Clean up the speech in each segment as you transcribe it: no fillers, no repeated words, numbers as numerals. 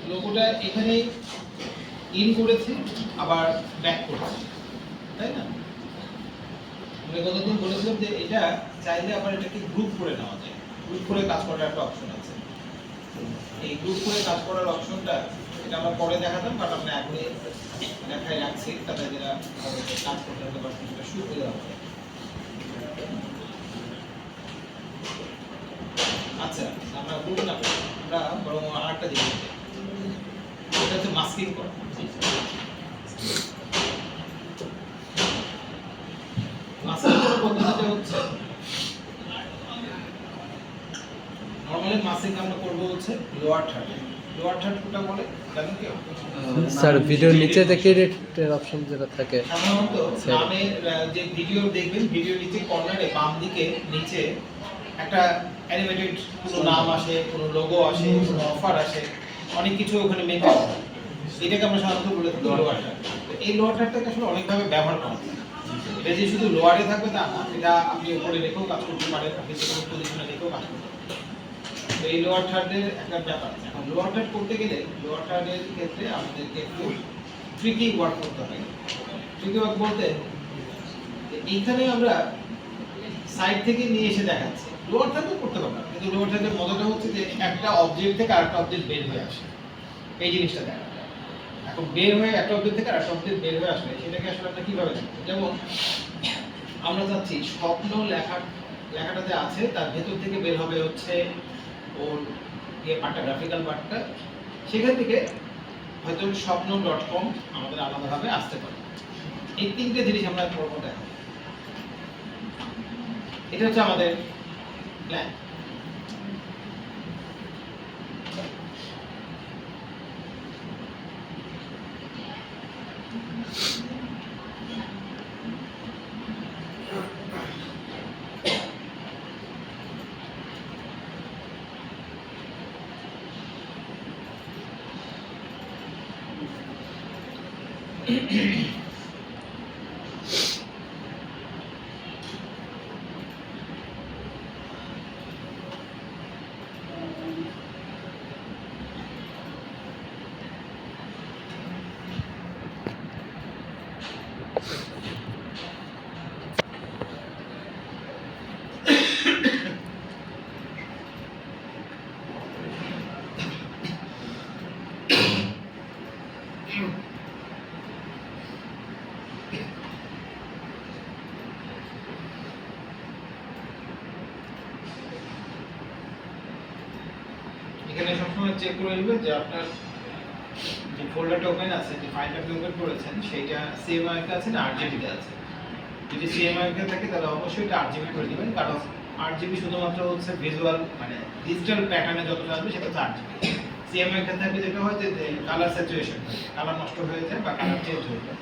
লোগোটা এখানে ইন করেছি আবার ব্যাক করেছি, তাই না? আমরা গতদিন বলেছিলাম যে এটা চাইলে আবার এটাকে গ্রুপ করে নেওয়া যায়, গ্রুপ করে কাজ করার একটা অপশন আছে। এই গ্রুপ করে কাজ করার অপশনটা এটা আমরা পরে দেখাতাম, বাট আমরা এখনই দেখাই রাখছি, তাতে যেটা কাজ করতে হবে বা কিছুটা সুবিধা হবে। আচ্ছা, আমরা গ্রুপ না করি, আমরা বরং আরেকটা দিকে এটা হচ্ছে মাস্কিং করা। মাস্কিং করার পদ্ধতিটা হচ্ছে নরমালি মাস্কিং আমরা করব হচ্ছে লোয়ার থার্ড। লোয়ার থার্ড কোনটা বলে জানেন কি? স্যার ভিডিওর নিচে দেখে রেটের অপশন যেটা থাকে সাধারণত নামের যে ভিডিও দেখবেন, ভিডিওর নিচে কর্নারে বাম দিকে নিচে একটা অ্যানিমেটেড কোনো নাম আসে, কোনো লোগো আসে, কোনো অফার আসে, অনেক কিছু ওখানে মেনটেন হয়। এটাকে আমরা সাধারণত বলে থাকি লোয়ার থার্ড। এই লোয়ার থার্ডটাকে আসলে অনেকভাবে ব্যবহার করা যায়। এটা যে শুধু লোয়ারে থাকবে তা না, এটা আপনি উপরে রেখেও কাজ করতে পারেন, আপনি যে কোনো পজিশনে রেখেও কাজ করতে পারেন। তো এই লোয়ার থার্ডের একটা ব্যাপার আছে। এখন লোয়ার থার্ড করতে গেলে লোয়ার থার্ডের ক্ষেত্রে আমাদেরকে একটু ট্রিকি ওয়ার্ক করতে হবে। ট্রিকি ওয়ার্ক বলতে এইখানে আমরা সাইড থেকে নিয়ে এসে দেখাচ্ছি, লোয়ার থার্ডও করতে পারবো, কিন্তু লোয়ার থার্ডের মজাটা হচ্ছে যে একটা অবজেক্ট থেকে আরেকটা অবজেক্ট বের হয়ে আসে, এই জিনিসটা দেখা যায়। এখন বের হয়ে একটা অবজেক্ট থেকে আরেকটা অবজেক্ট বের হয়ে আসলে সেটাকে আসলে আমরা কিভাবে দেখবো? যেমন আমরা চাচ্ছি স্বপ্ন লেখাটাতে আছে, তার ভেতর থেকে বের হবে হচ্ছে ওর পার্টটা, গ্রাফিক্যাল পার্টটা, সেখান থেকে হয়তো স্বপ্ন.com আমাদের আলাদাভাবে আসতে পারে। এই তিনটে জিনিস আমরা করবো। দেখো, এটা হচ্ছে আমাদের প্ল্যান। এখানে সবসময় চেক করে নেবেন যে আপনার যে ফোল্ডারটা ওপেন আছে, যে ফাইলটা আপনি ওপেন করেছেন, সেইটা সিএমআই তে আছে না আরজিবি তে আছে। যদি সিএমআই তে থাকে তাহলে অবশ্যই এটা আরজিবি করে দিবেন, কারণ আরজিবি শুধুমাত্র হচ্ছে ভিজুয়াল মানে ডিজিটাল প্যাটার্নে যতটা আসবে সেটা হচ্ছে আরজিবি। সিএমআই তে থাকলে যেটা হয় যে কালার স্যাচুরেশন, কালার নষ্ট হয়ে যায় বা কালার চেঞ্জ হয়ে যায়।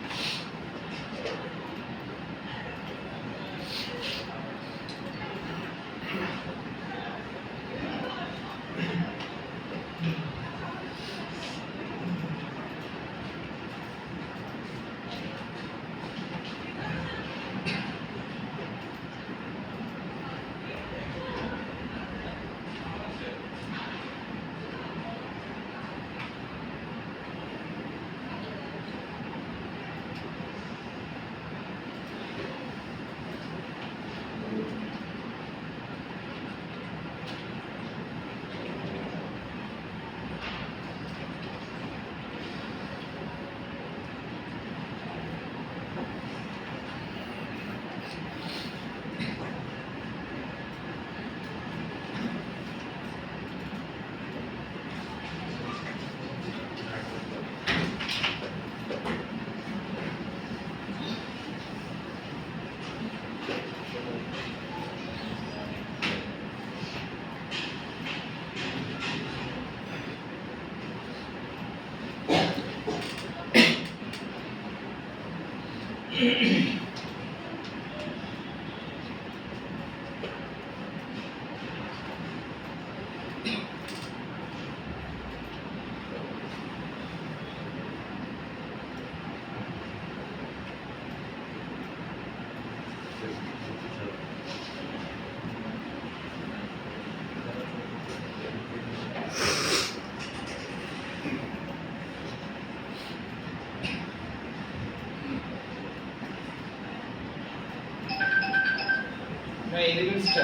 এলিমেন্টসটা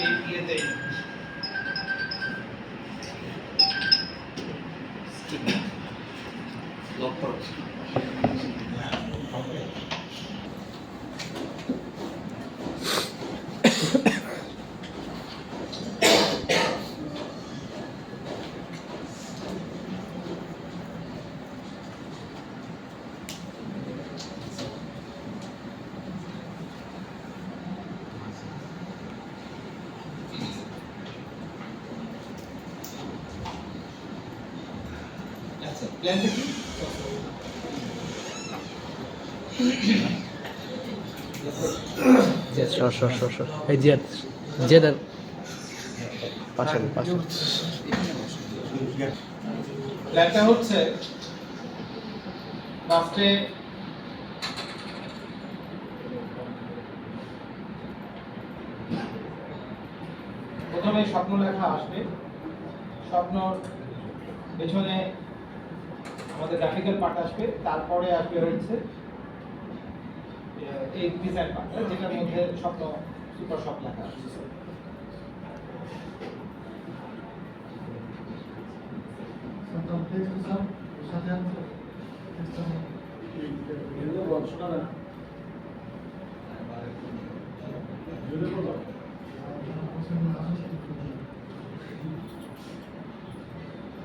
এই ইয়েতে লক করো। আচ্ছা প্ল্যানটা কি? জিয়াদ সর এই জিয়াদ জিয়াদ পাশে প্ল্যানটা হচ্ছে ফার্স্টে প্রথমে স্বপ্ন লেখা আসবে, স্বপ্নর পেছনে আমাদের গ্রাফিক্যাল পার্ট আসবে, তারপরে আসবে হচ্ছে এই ডিজাইন পার্টটা যেটার মধ্যে স্বপ্ন সুপার শপ লেখা আছে।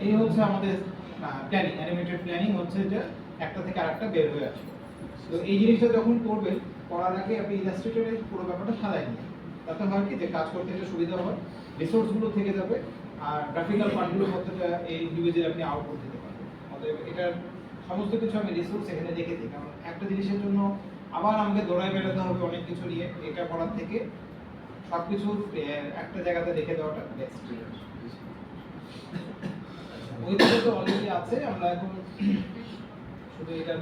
এই হচ্ছে আমাদের প্ল্যানিং, অ্যানিমেটেড প্ল্যানিং হচ্ছে যে একটা থেকে আরেকটা বের হয়ে আসবে। তো এই জিনিসটা যখন করবেন, করার আগে আপনি ইলাস্ট্রেটরে পুরো ব্যাপারটা সাজাই নিন, তাতে হয় কি যে কাজ করতে একটু সুবিধা হয়, রিসোর্সগুলো থেকে যাবে, আর গ্রাফিক্যাল পার্টগুলোর মধ্যে এই ইন্ডিভিজুয়াল আপনি আউটপুট দিতে পারবেন। অতএব এটার সমস্ত কিছু আমি রিসোর্স এখানে রেখে দিই, কারণ একটা জিনিসের জন্য আবার আমাকে দৌড়ায় বেরোতে হবে অনেক কিছু নিয়ে, এটা করার থেকে সব কিছু একটা জায়গাতে রেখে দেওয়াটা বেস্ট। ওইটা তো অলরেডি আছে, আমরা এখন শুধু এটা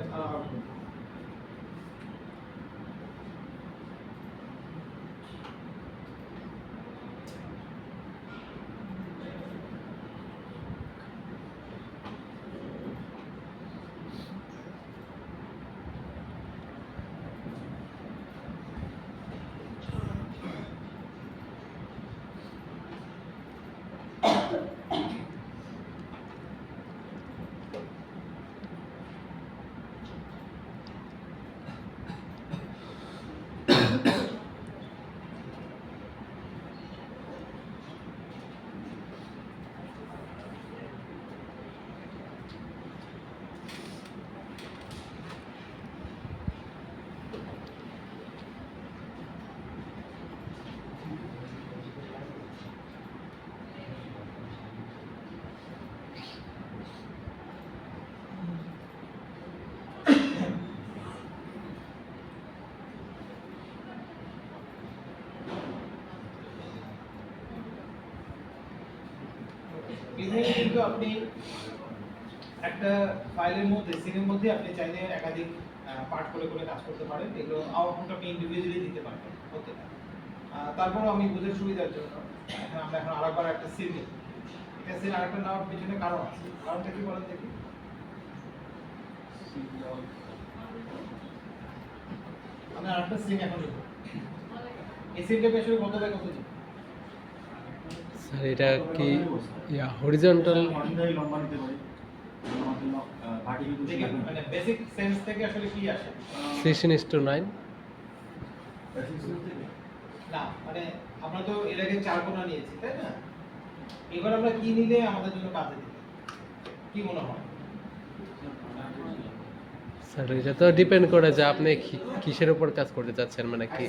এখানে কিন্তু আপনি একটা ফাইলের মধ্যে, সিনের মধ্যে আপনি চাইলে একাধিক পার্ট করে করে কাজ করতে পারেন, এগুলো আউটপুট আপনি ইন্ডিভিজুয়ালি দিতে পারবেন। ওকে, তারপরও আমি বুঝে সুবিধার জন্য আমরা এখন আরেকবার একটা সিন নিই। এটা সিন আরেকটা নেওয়ার পিছনে কারণ আছে, কারণটা কি বলেন দেখি? আমরা আরেকটা সিন এখন নিব, এই সিনটা পেছনে কত বাই কত দিই? স্যার এটা কি হরিজন্টাল লম্বা নিতে পারি, মানে বেসিক সেন্স থেকে আসলে কি আসে? 16:9 না মানে আমরা তো এর আগে 4 কোণা নিয়েছি, তাই না? এবার আমরা কি নিলে আমাদের জন্য কাজে দিবে, কি মনে হয়? স্যার এটা তো ডিপেন্ড করে যে আপনি কিসের উপর কাজ করতে চাচ্ছেন, মানে কি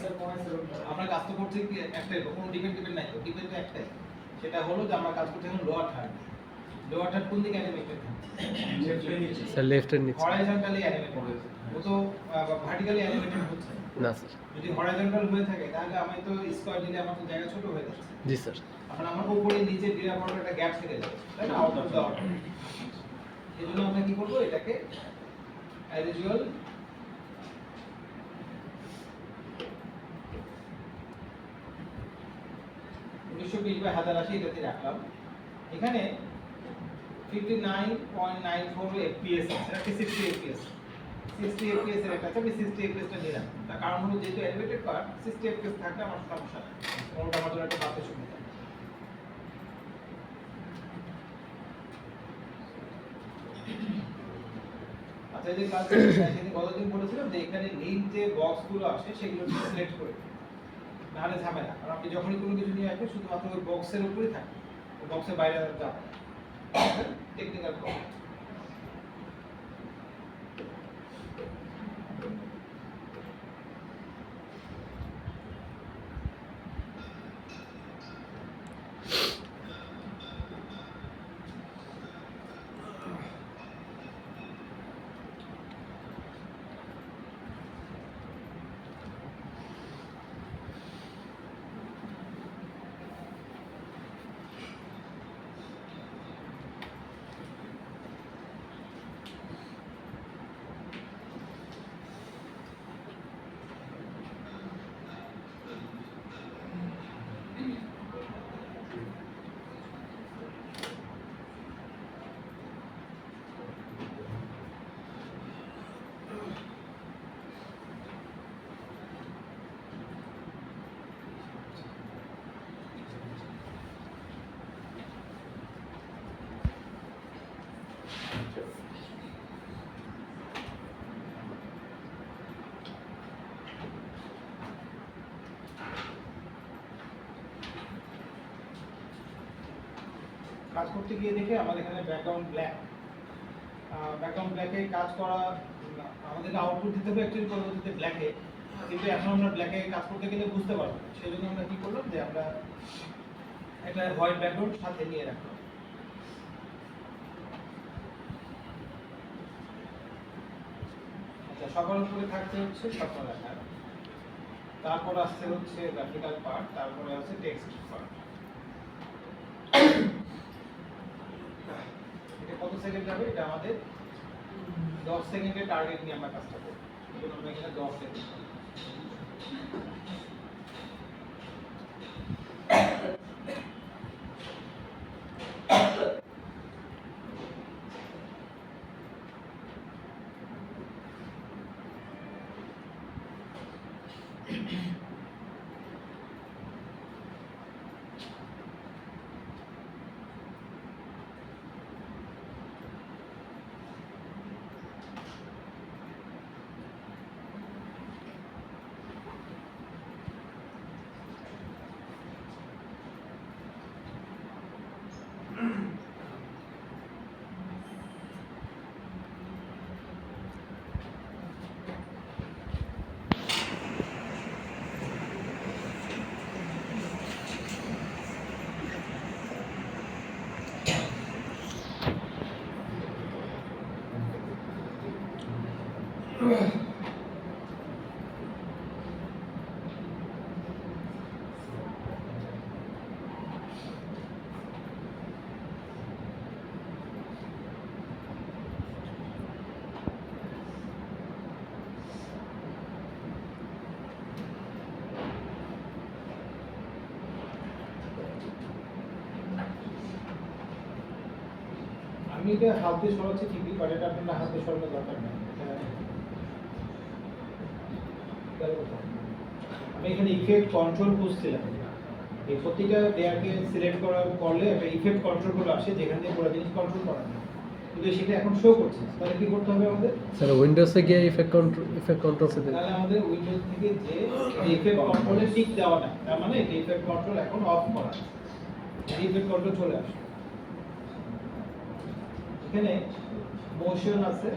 আমরা কাজ তো করছি কি একটাই, কোনো ডিপেন্ড নাই তো, ডিপেন্ড তো একটাই, সেটা হলো যে আমরা কাজ করছি এখন লোয়ার থার্ড। লোয়ার থার্ড কোন দিকে অ্যানিমেটেড থাকে? স্যার লেফটের নিচে হরাইজন্টালি অ্যানিমেটেড হচ্ছে, ও তো ভার্টিক্যালি অ্যানিমেটেড হচ্ছে না স্যার। যদি হরাইজন্টাল হয়ে থাকে তাহলে আমি তো স্কয়ার দিলে আমার তো জায়গা ছোট হয়ে যাচ্ছে। জি স্যার। এখন আমার উপরে নিচে বিরাট একটা গ্যাপ থেকে যাবে, তাই না? আউটপুট দেওয়ার এজন্য আমরা কি করব, এটাকে অ্যাজ ইউজুয়াল এটাতে রাখলাম। এখানে 59.94 fps আছে, এটা 60 fps, 60 fps এর একটা আছে, আমি 60 fps টা নিলাম। তার কারণ হলো যেহেতু এলিভেটেড পার্ট 60 fps থাকলে আমার সমস্যা নেই। কোনোটা আমার জন্য একটা হাতে সুবিধা। আচ্ছা, এই যে কাজ সেদিন গতদিন বলেছিলাম যে এখানে নীল যে বক্সগুলো আসে সেগুলো সিলেক্ট করে দিন। নাহলে ঝামেলা, কারণ আপনি যখনই কোনো কিছু নিয়ে আসবেন শুধুমাত্র ওই বক্সের উপরেই থাকে, ওই বক্সের বাইরে আর যাবে না। Technical problem. কাজ করতে গিয়ে দেখে আমাদের এখানে ব্যাকগ্রাউন্ড ব্ল্যাকে কাজ করা, আমাদেরকে আউটপুট দিতে হবে অ্যাকচুয়ালি পরবর্তীতে ব্ল্যাকে, কিন্তু এখন আমরা ব্ল্যাকে কাজ করতে গেলে বুঝতে পারবো না। সেই জন্য আমরা কি করলাম যে আমরা একটা হোয়াইট ব্যাকগ্রাউন্ড সাথে নিয়ে রাখলাম। আচ্ছা, সবার উপরে থাকছে হচ্ছে স্বপ্ন লেখা, তারপর আসছে হচ্ছে গ্রাফিক্যাল পার্ট, তারপরে আছে টেক্সট পার্ট। এটা কত সেকেন্ড যাবে? এটা আমাদের 10 সেকেন্ডের টার্গেট নিয়ে আমরা কাজটা করব। এজন্য আমরা এখানে 10 সেকেন্ড। আমি এটা হাত দিয়ে সরাচ্ছি ঠিকই, বাট এটা আপনার হাত দিয়ে সরানোর দরকার নেই। আমি এখানে ইফেক্ট কন্ট্রোল বুঝছিলাম, এই প্রতিটা লেয়ারকে সিলেক্ট করার করলে একটা ইফেক্ট কন্ট্রোল গুলো আসে যেখান থেকে পুরো জিনিস কন্ট্রোল করা যায়, কিন্তু সেটা এখন শো করছে। তাহলে কি করতে হবে আমাদের? স্যার উইন্ডোজে গিয়ে ইফেক্ট কন্ট্রোল সেটিং। তাহলে আমাদের উইন্ডোজ থেকে যে ইফেক্ট কন্ট্রোলে টিক দেওয়া না, তার মানে এই ইফেক্ট কন্ট্রোল এখন অফ করা, ইফেক্ট কন্ট্রোল চলে আসে। এখানে মোশন আছে,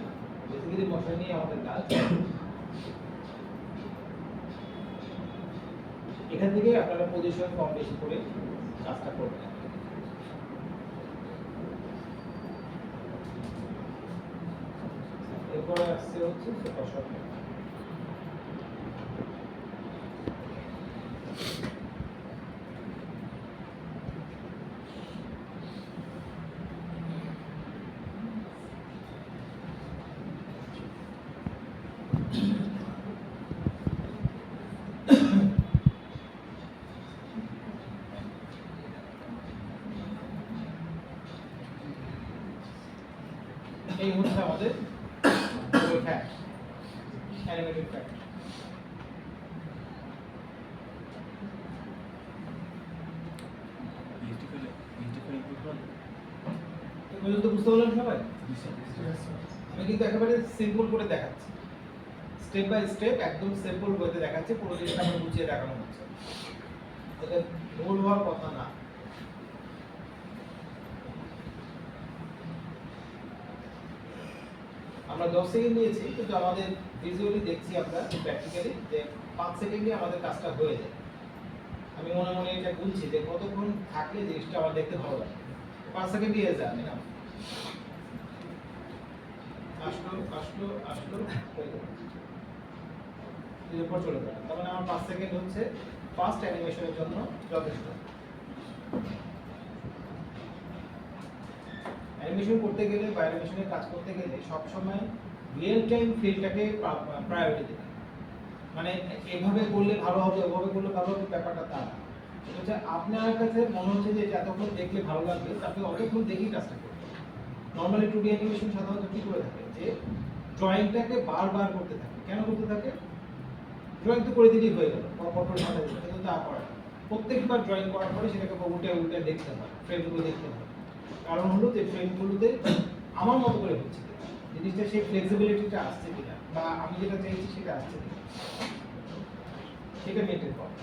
বেসিক্যালি মোশন নিয়ে আমাদের কাজ। এখান থেকে আপনারা পজিশন কম বেশি করে কাজটা করবেন। এরপরে আসছে হচ্ছে সুপার শট। এই হচ্ছে আমাদের ফ্যাক্ট, অ্যানিমেটেড ফ্যাক্ট। পর্যন্ত বুঝতে পারলেন সবাই? আমি কিন্তু একেবারে সিম্পল করে দেখাচ্ছি, স্টেপ বাই স্টেপ একদম সিম্পল ওয়েতে দেখাচ্ছি, পুরো জিনিসটা আমার বুঝিয়ে দেখানো হচ্ছে, এটা ভুল হওয়ার কথা না। আমরা 10 সেকেন্ড নিয়েছি, কিন্তু আমাদের ভিজুয়ালি দেখছি আমরা প্র্যাকটিক্যালি যে 5 সেকেন্ডে আমাদের কাজটা হয়ে যায়। আমি মনে মনে এটা বলছি যে কতক্ষণ থাকলে জিনিসটা আমার দেখতে ভালো লাগে। 5 সেকেন্ড দিয়ে যাবে না, আসলো আসলো আসলো হয়ে গেল, এরপর চলে যাবে। তার মানে আমার 5 সেকেন্ড হচ্ছে ফার্স্ট অ্যানিমেশনের জন্য যথেষ্ট। অ্যানিমেশন করতে গেলে বা অ্যানিমেশনের কাজ করতে গেলে সবসময় রিয়েল টাইম ফিলটাকে প্রায়োরিটি দিতে হবে। মানে এভাবে করলে ভালো হবে, ওভাবে করলে ভালো হবে, ব্যাপারটা তা না। এটা হচ্ছে আপনার কাছে মনে হচ্ছে যে এটা এতক্ষণ দেখলে ভালো লাগবে, তাকে অতক্ষণ দেখেই কাজটা করতে হবে। নর্মালি 2D অ্যানিমেশন সাধারণত কি করে থাকে যে ড্রয়িংটাকে বারবার করতে থাকে। কেন করতে থাকে? ড্রয়িং তো করে দিলেই হয়ে গেল, পরপর সাথে কিন্তু তা করে না। প্রত্যেকবার ড্রয়িং করার পরে সেটাকে উল্টে উল্টে দেখতে হয়, ফ্রেমগুলো দেখতে হয়। কারণ হলো যে ফ্রেমগুলোতে আমার মতো করে হচ্ছে কিনা, জিনিসটা সেই ফ্লেক্সিবিলিটিটা আসছে কিনা, বা আমি যেটা চাইছি সেটা আসছে কিনা, সেটা মেনটেন করা।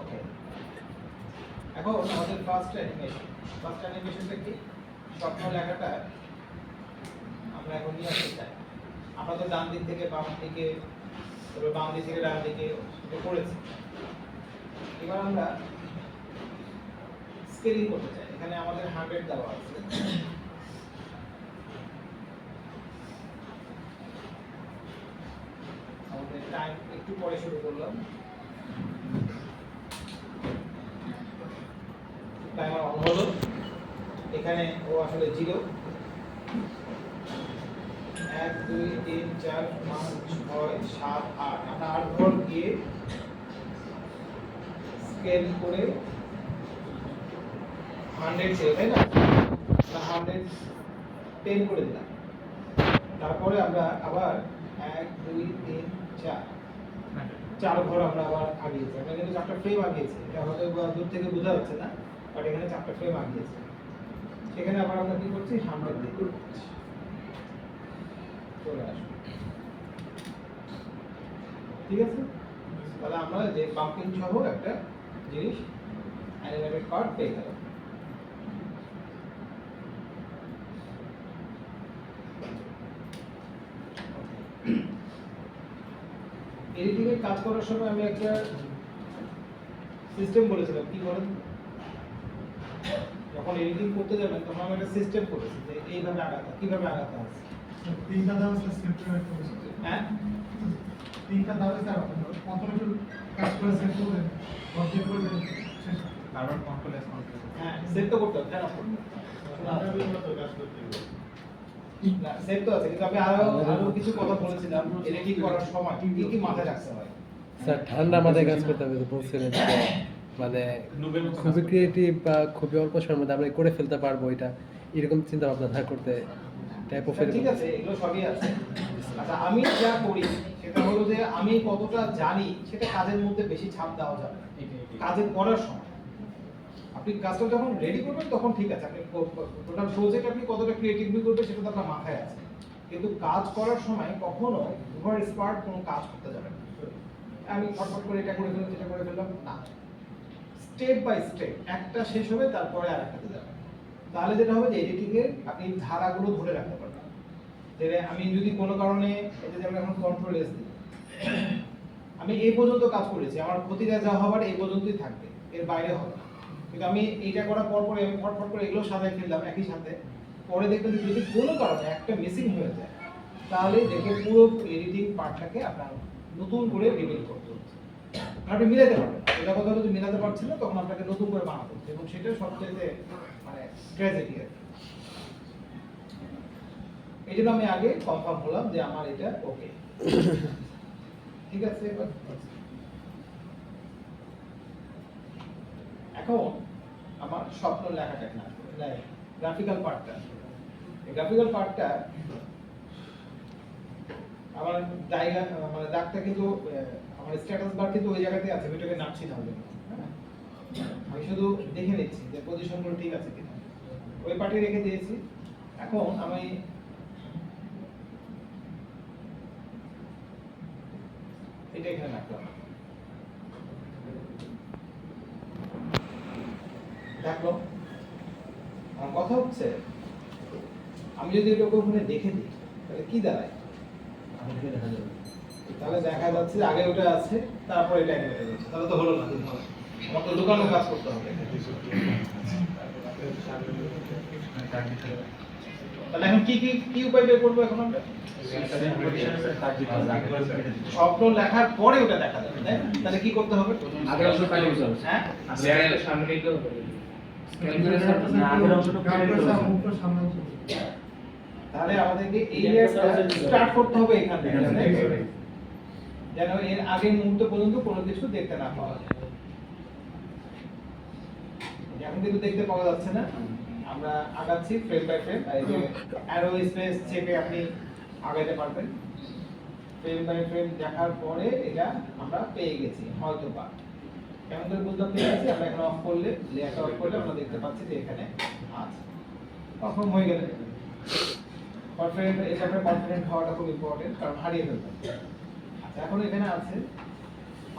ওকে, এখন আমাদের ফার্স্ট অ্যানিমেশনটা কি? স্বপ্ন লেখাটা আমরা এখন নিয়ে আসতে চাই। আমরা তো ডান দিক থেকে বাম দিকে, তবে বাম দিক থেকে ডান দিকে এটা করেছি। এবার আমরা স্কেলিং করতে চাই। এখানে আমাদের 100 দেওয়া আছে। আমাদের টাইম একটু পরে শুরু করলাম, টাইমার অন হলো। এখানে ও আসলে 0, 1 2 3 4 5 6 7 8, আমরা 8 ঘর গিয়ে স্কেল করে 100 ছিল, তাই না? আমরা 110 করে দিলাম। তারপরে আমরা আবার 1 2 3 4 ঘর আমরা আবার আগিয়েছি। আমরা কিন্তু 4টা ফ্রেম আগিয়েছি, এটা হয়তো দূর থেকে বোঝা যাচ্ছে না, বাট এখানে 4টা ফ্রেম আগিয়েছি। সেখানে আবার আমরা কি করছি? 100 দিয়ে করছি। চলে আসবে, ঠিক আছে? তাহলে আমরা যে বাম্পিং সহ একটা জিনিস অ্যানিমেটেড পার্ট পেয়ে গেলাম। এডিটিং এর কাজ করার সময় আমি একটা সিস্টেম বলেছিলাম, কি বলেন? যখন এডিটিং করতে যাবেন তখন আমি একটা সিস্টেম করেছি যে এইভাবে আগাতে, কিভাবে আগাতে হবে। তিনটা দাও স্ক্রিপ্ট করেছে। হ্যাঁ, তিনটা দাও স্যার, কন্ট্রোল কাজ করে সেভ করবেন, অবজেক্ট করবেন, শেষ বারবার কন্ট্রোল এস কন্ট্রোল। হ্যাঁ, সেভ তো করতে হবে, কেন করতে হবে? না, সেভ তো আছে, কিন্তু আমি আরো কিছু কথা বলেছিলাম এডিটিং করার সময় কি কি মাথায় রাখতে হয়। স্যার ঠান্ডা মাথায় কাজ করতে হবে তো বলছিলেন যে, মানে খুবই ক্রিয়েটিভ বা খুবই অল্প সময়ের মধ্যে আমরা করে ফেলতে পারবো, এটা এরকম চিন্তা ভাবনা না করতে টাইপ অফ ঠিক আছে, এগুলো সবই আছে। আচ্ছা, আমি যা করি সেটা হলো যে আমি কতটা জানি সেটা কাজের মধ্যে বেশি ছাপ দেওয়া যাবে না। কাজে করার সময় আপনি কাজটা যখন রেডি করবেন তখন ঠিক আছে, আপনি টোটাল প্রজেক্ট আপনি কতটা ক্রিয়েটিভলি করবেন সেটা তো আপনার মাথায় আছে, কিন্তু কাজ করার সময় কখনো ওভার স্মার্ট কোনো কাজ করতে যাবে না। আমি ফটফট করে এটা করে ফেললাম, যেটা করে ফেললাম না, স্টেপ বাই স্টেপ একটা শেষ হবে তারপরে আরেকটাতে যাবে। তাহলে যেটা হবে যে এডিটিং এর আপনি ধারাগুলো ধরে রাখতে পারবেন। যে আমি যদি কোনো কারণে এটা যেমন এখন কন্ট্রোল এস দিই, আমি এই পর্যন্ত কাজ করেছি, আমার ক্ষতিটা যা হবার এই পর্যন্তই থাকবে, এর বাইরে হবে না। কিন্তু আমি এইটা করার পর পরে আমি ফটফট করে এগুলো সাজাই ফেললাম একই সাথে, পরে দেখবেন যে যদি কোনো কারণে একটা মিসিং হয়ে যায় তাহলে দেখে পুরো এডিটিং পার্টটাকে আপনার নতুন করে রিবিল্ড করতে হচ্ছে। আপনি মিলাতে পারবেন, এটা কথা হলো যে মিলাতে পারছেন না, তখন আপনাকে নতুন করে বানাতে হচ্ছে, এবং সেটা সবচেয়ে মানে ট্র্যাজেডি আর কি। এই জন্য আমি আগে কনফার্ম হলাম যে আমার এটা ওকে, ঠিক আছে। এখন আমার স্বপ্ন লেখাটা না, গ্রাফিক্যাল পার্টটা, এই গ্রাফিক্যাল পার্টটা আমার জায়গা মানে দাগটা কিন্তু আমার স্ট্যাটাস বার কিন্তু ওই জায়গাতে আছে, ওইটাকে নাড়ছি তাহলে। আমি শুধু দেখে নিচ্ছি যে পজিশনগুলো ঠিক আছে কিনা। ওই পার্টি রেখে দিয়েছি। এখন আমি এটা এখানে রাখলাম। দেখো আমার কথা হচ্ছে, আমি যদি এটাকে ওখানে দেখে দিই তাহলে কি দাঁড়ায়? তাহলে দেখা যাচ্ছে যে আগে ওটা আছে, তারপর এটা অ্যানিমেট হচ্ছে, তাহলে তো হলো না। আমার তো লুকানো কাজ করতে হবে। তাহলে এখন কি উপায় বের করবো এখন আমরা? স্বপ্ন লেখার পরে ওটা দেখা যাবে, তাই না? তাহলে কি করতে হবে? হ্যাঁ, তাহলে আমাদেরকে এই স্টার্ট করতে হবে এখান থেকে, যেন এর আগের মুহূর্ত পর্যন্ত কোনো কিছু দেখতে না পাওয়া যায়। এখন কিন্তু দেখতে পাওয়া যাচ্ছে না। আমরা আগাচ্ছি ফ্রেম বাই ফ্রেম। এই যে অ্যারো স্পেস চেপে আপনি আগাতে পারবেন। ফ্রেম বাই ফ্রেম দেখার পরে এটা আমরা পেয়ে গেছি হয়তোবা। কেমন করে বুঝলাম পেয়ে গেছি? আমরা এখন অফ করলে, লেয়ারটা অফ করলে আমরা দেখতে পাচ্ছি যে এখানে আছে। কনফার্ম হয়ে গেলে কনফিডেন্ট, এটা আমরা কনফিডেন্ট হওয়াটা খুব ইম্পর্টেন্ট, কারণ হারিয়ে ফেলতে পারি। আচ্ছা, এখন এখানে আছে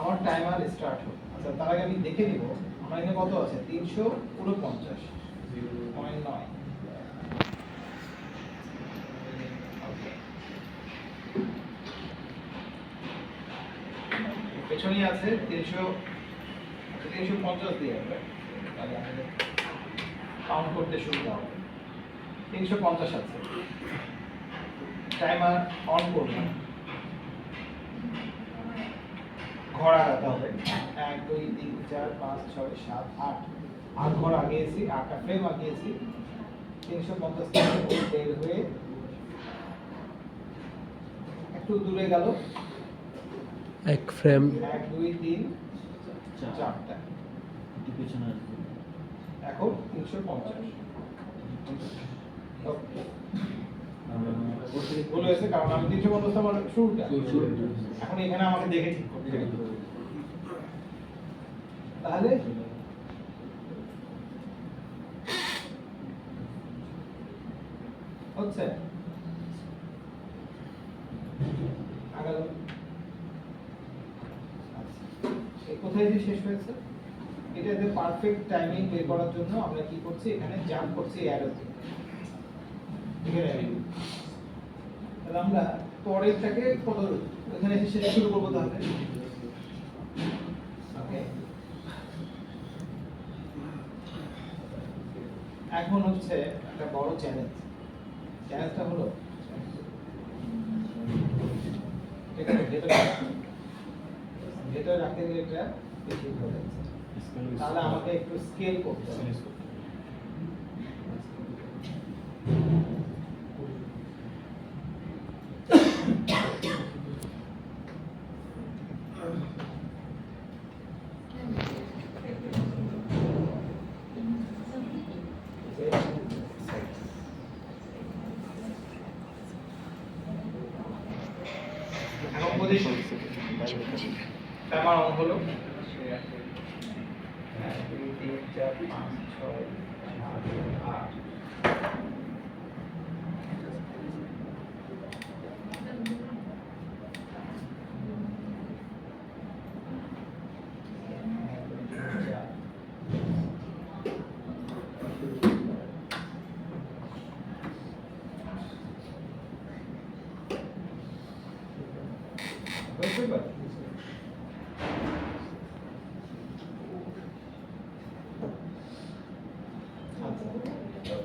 আমার টাইমার স্টার্ট হোক। আচ্ছা, তার আগে আমি দেখে নিব আমার এখানে কত আছে। 349.9। পেছনে আছে 350 দিয়ে হবে, তাহলে আমাদের কাউন্ট করতে সুবিধা হবে। 350 আছে। টাইমার অন করব, ঘর আগাতে হবে। 1 2 3 4 5 6 7 8 8 ঘর আগিয়েছি, 8টা ফ্রেম আগিয়েছি। 350 থেকে বের হয়ে একটু দূরে গেল, এক ফ্রেম 1 2 3 4টা, এখন 350। ভুল হয়েছে, কারণ আমি 350 আমার শুরুটা। এখন এখানে আমাকে দেখে ঠিক করতে হবে। তাহলে হচ্ছে আগালো। কোথায় যে শেষ হয়েছে? এটাতে পারফেক্ট টাইমিং বের করার জন্য আমরা কি করছি, এখানে জাম্প করছি অ্যারোতে। ঠিক আছে, তাহলে আমরা পরেরটাকে কত এখানে এসে শেষ শুরু করবো তাহলে। ওকে, এখন হচ্ছে একটা বড় চ্যালেঞ্জটা হলো এখানে ভেতরে রাখতে গেলে এটা বেশি হয়ে যাচ্ছে। তাহলে আমাকে একটু স্কেল করতে হবে। এখন পজিশন টাইমার অন হলো। 1 2 3 4 5 6 7 8।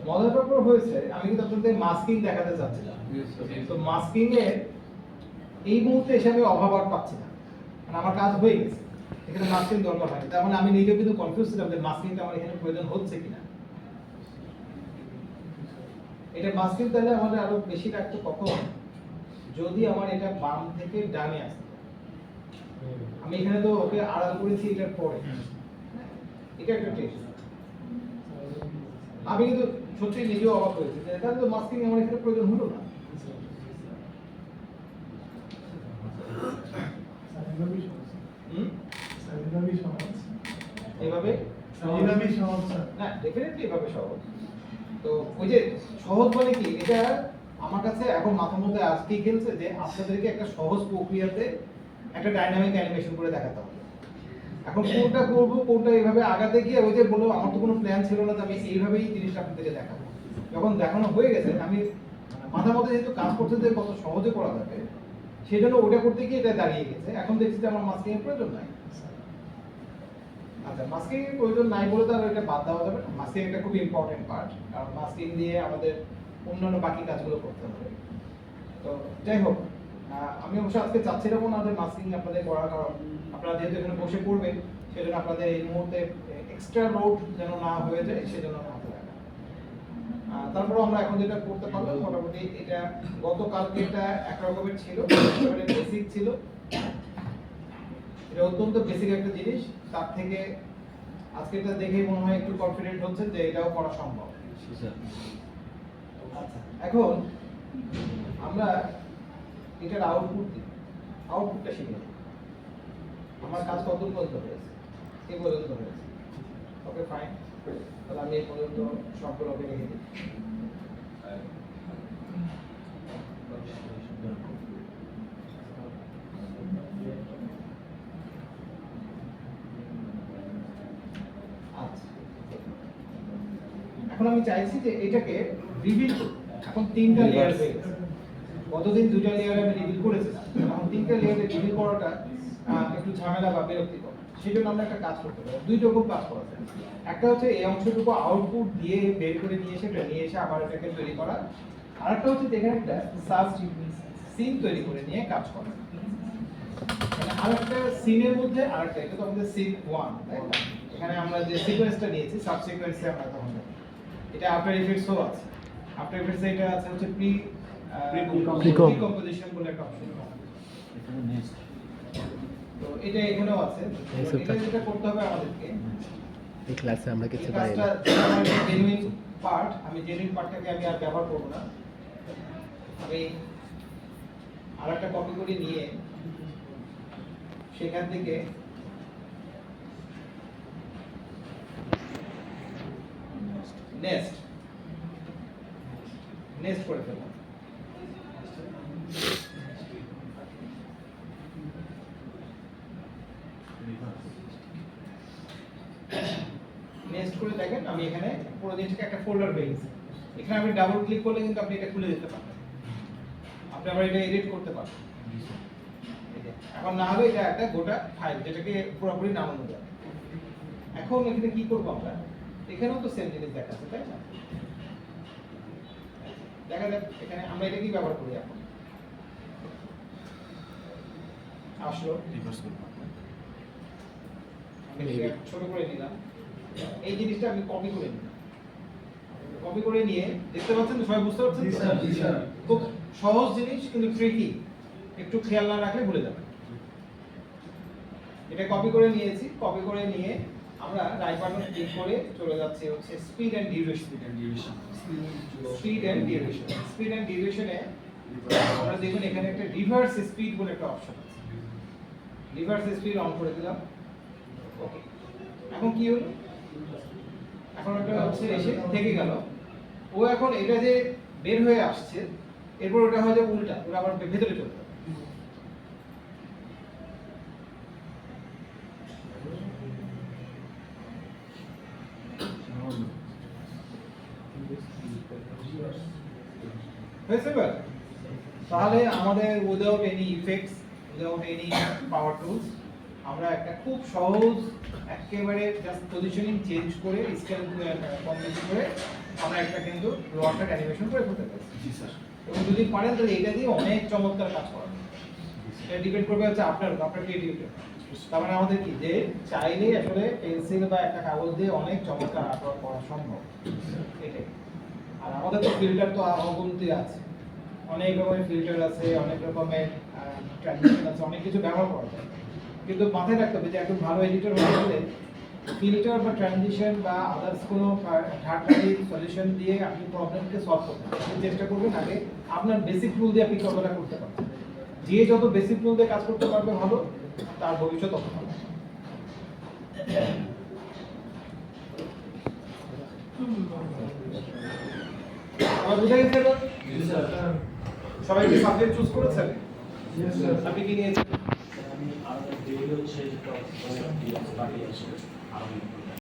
মজার ব্যাপার হয়েছে, আমি কিন্তু আপনাদের মাস্কিং দেখাতে চাচ্ছিলাম। তো মাস্কিং এর এই মুহূর্তে এসে আমি অভাব আর পাচ্ছি না, মানে আমার কাজ হয়ে গেছে, এখানে মাস্কিং দরকার হয় না। তার মানে আমি নিজেও কিন্তু কনফিউজ ছিলাম যে মাস্কিংটা আমার এখানে প্রয়োজন হচ্ছে কিনা। এটা মাস্কিং তাহলে আমাদের আরো বেশি রাখতে কখন, যদি আমার এটা বাম থেকে ডানে আসে। আমি এখানে তো ওকে আড়াল করেছি এটার পরে, এটা একটা টেস্ট। আমি কিন্তু সত্যি নিজেও অবাক হয়েছি যে তাহলে তো মাস্কিং আমার এখানে প্রয়োজন হলো না। এইভাবে এইভাবেই সহজ স্যার। না ডেফিনেটলি এভাবে সহজ। তো ওই যে সহজ মানে কি, এটা আমার কাছে এখন মাথার মধ্যে আজকেই খেলছে যে আপনাদেরকে একটা সহজ প্রক্রিয়াতে একটা ডাইনামিক অ্যানিমেশন করে দেখাতে হবে। এখন কোনটা করব কোনটা এইভাবে আগাতে গিয়ে ওই যে বললো আমার তো কোনো প্ল্যান ছিল না, তো আমি এইভাবেই জিনিসটা আপনাদেরকে দেখাবো। যখন দেখানো হয়ে গেছে আমি মাথার মধ্যে যেহেতু কাজ করতে যে কত সহজে করা যাবে সেই জন্য ওটা করতে গিয়ে এটা দাঁড়িয়ে গেছে। এখন দেখছি যে আমার মাস্কিং এর প্রয়োজন নাই। আচ্ছা, মাস্কিং এর প্রয়োজন নাই বলে তো আর এটা বাদ দেওয়া যাবে না। মাস্কিং একটা খুব ইম্পর্টেন্ট পার্ট, কারণ মাস্কিং দিয়ে আমাদের অন্যান্য বাকি কাজগুলো করতে হবে। তো যাই হোক, আমি অবশ্য আজকে চাচ্ছিলাম না যে মাস্কিং আপনাদের করার, কারণ আপনারা যেহেতু এখানে বসে পড়বেন সেজন্য আপনাদের এই মুহূর্তে এক্সট্রা লোড যেন না হয়ে যায় সেজন্য মাথায় রাখা। তারপরে আমরা এখন যেটা করতে পারলাম মোটামুটি এটা গতকালকে এটা একরকমের ছিল, একেবারে বেসিক ছিল, এটা অত্যন্ত বেসিক একটা জিনিস। তার থেকে আজকে এটা দেখেই মনে হয় একটু কনফিডেন্ট হচ্ছে যে এটাও করা সম্ভব। আচ্ছা, এখন আমরা এটার আউটপুটটা শিখে নেব। আমার কাজ কত পর্যন্ত হয়েছে, এই পর্যন্ত হয়েছে। ওকে ফাইন, তাহলে আমি এই পর্যন্ত সবগুলো ওকে রেখে দিই। আচ্ছা, এখন আমি চাইছি যে এটাকে রিভিল করতে। এখন তিনটা লেয়ার হয়ে গেছে, গতদিন দুইটা লেয়ার আমি রিভিল করেছিলাম, এখন তিনটা লেয়ারে রিভিল করাটা একটু ঝামেলা বা বিরক্তিকর। সেই জন্য আমরা একটা কাজ করতে পারি, দুই রকম কাজ করা যায়। একটা হচ্ছে এই অংশটুকু আউটপুট দিয়ে বের করে নিয়ে এসে আবার এটাকে তৈরি করা। আর একটা হচ্ছে এখানে একটা সাব সিন তৈরি করে নিয়ে কাজ করা। মানে আরেকটা সিনের মধ্যে আরেকটা, এটা তো আমাদের সিন 1, তাই না? এখানে আমরা যে সিকোয়েন্সটা নিয়েছি সাব সিকোয়েন্সে আমরা তখন এটা আফটার ইফেক্টসও আছে। আফটার ইফেক্টস এটা আছে হচ্ছে প্রি-কম্পোজিশন বলে একটা অপশন। এখানে নেক্সট তো এটা এখানেও আছে। তো এটা যেটা করতে হবে আমাদেরকে, এই ক্লাসে আমরা কিছু এই পাই না। কাজটা আমার জেনুইন পার্ট, আমি জেনুইন পার্টটাকে আমি আর ব্যবহার করব না। আমি আরেকটা কপি করে নিয়ে সেখান থেকে নেক্সট করে ফেললাম। নেক্সট করে দেখেন আমি এখানে পুরো জিনিসটাকে একটা ফোল্ডার হয়ে গেছে। এখানে আপনি ডাবল ক্লিক করলে কিন্তু আপনি এটা খুলে দিতে পারবেন, আপনি আবার এটা এডিট করতে পারবেন। এখন না হলে এটা একটা গোটা ফাইল যেটাকে পুরোপুরি নামানো যায়। এখন এখানে কি করব আমরা, এখানেও তো সেম জিনিস দেখাচ্ছে, তাই না? দেখা যাক এখানে আমরা এটা কি ব্যবহার করি। এখন আসলো, আমি এটা ছোট করে নিলাম। এই জিনিসটা আমি কপি করে নিলাম। কপি করে নিয়ে দেখতে পাচ্ছেন, সবাই বুঝতে পারছেন তো? জি স্যার। খুব সহজ জিনিস কিন্তু ট্রিকি, একটু খেয়াল না রাখলে ভুলে যাবেন। এটা কপি করে নিয়েছি, কপি করে নিয়ে আমরা রাইট বাটন ক্লিক করে চলে যাচ্ছি হচ্ছে speed and duration. Speed and ডিউরেশনে আমরা দেখুন এখানে একটা রিভার্স স্পিড বলে একটা অপশন আছে। রিভার্স স্পিড অন করে দিলাম। ওকে, এখন কি হলো, এখন একটা হচ্ছে এসে থেকে গেল। ও এখন এটা যে বের হয়ে আসছে, এরপর ওটা হয় যে উল্টা, ওটা আবার ভেতরে চলে যাবে। হয়েছে এবার? তাহলে আমাদের without any effects, without any পাওয়ার টুলস আমরা একটা খুব সহজ একেবারে জাস্ট পজিশনিং চেঞ্জ করে স্কেল কমপ্লিট করে আমরা একটা কিন্তু রোয়াটার অ্যানিমেশন করে ফেলতে পারি। জি স্যার। এবং যদি পারেন তাহলে এটা দিয়ে অনেক চমৎকার কাজ করা যায়। এটা ডিপেন্ড করবে হচ্ছে আপনার ক্রিয়েটিভিটি। তার মানে আমাদের কি যে চাইলেই আসলে পেন্সিল বা একটা কাগজ দিয়ে অনেক চমৎকার আর্টওয়ার্ক করা সম্ভব, এটাই। আর আমাদের তো ফিল্টার তো অগন্তি আছে, অনেক রকমের ফিল্টার আছে, অনেক রকমের ট্রানজিশন আছে, অনেক কিছু ব্যবহার করা যায়। কিন্তু মাথায় রাখতে হবে যে একজন ভালো এডিটর হতে গেলে ফিল্টার বা ট্রানজিশন বা আদার্স কোনো থার্ড পার্টি সলিউশন দিয়ে আপনি প্রবলেমকে সলভ করতে পারেন। আপনি চেষ্টা করবেন আগে আপনার বেসিক টুল দিয়ে আপনি কতটা করতে পারবেন। যে যত বেসিক টুল দিয়ে কাজ করতে পারবে ভালো, তার ভবিষ্যৎ তত ভালো। আমার বুঝে গেছে এবার? সবাই কি সাবজেক্ট চুজ করেছেন? আপনি কি নিয়েছেন? আমি আর দেরি হচ্ছে যেটা বাকি আছে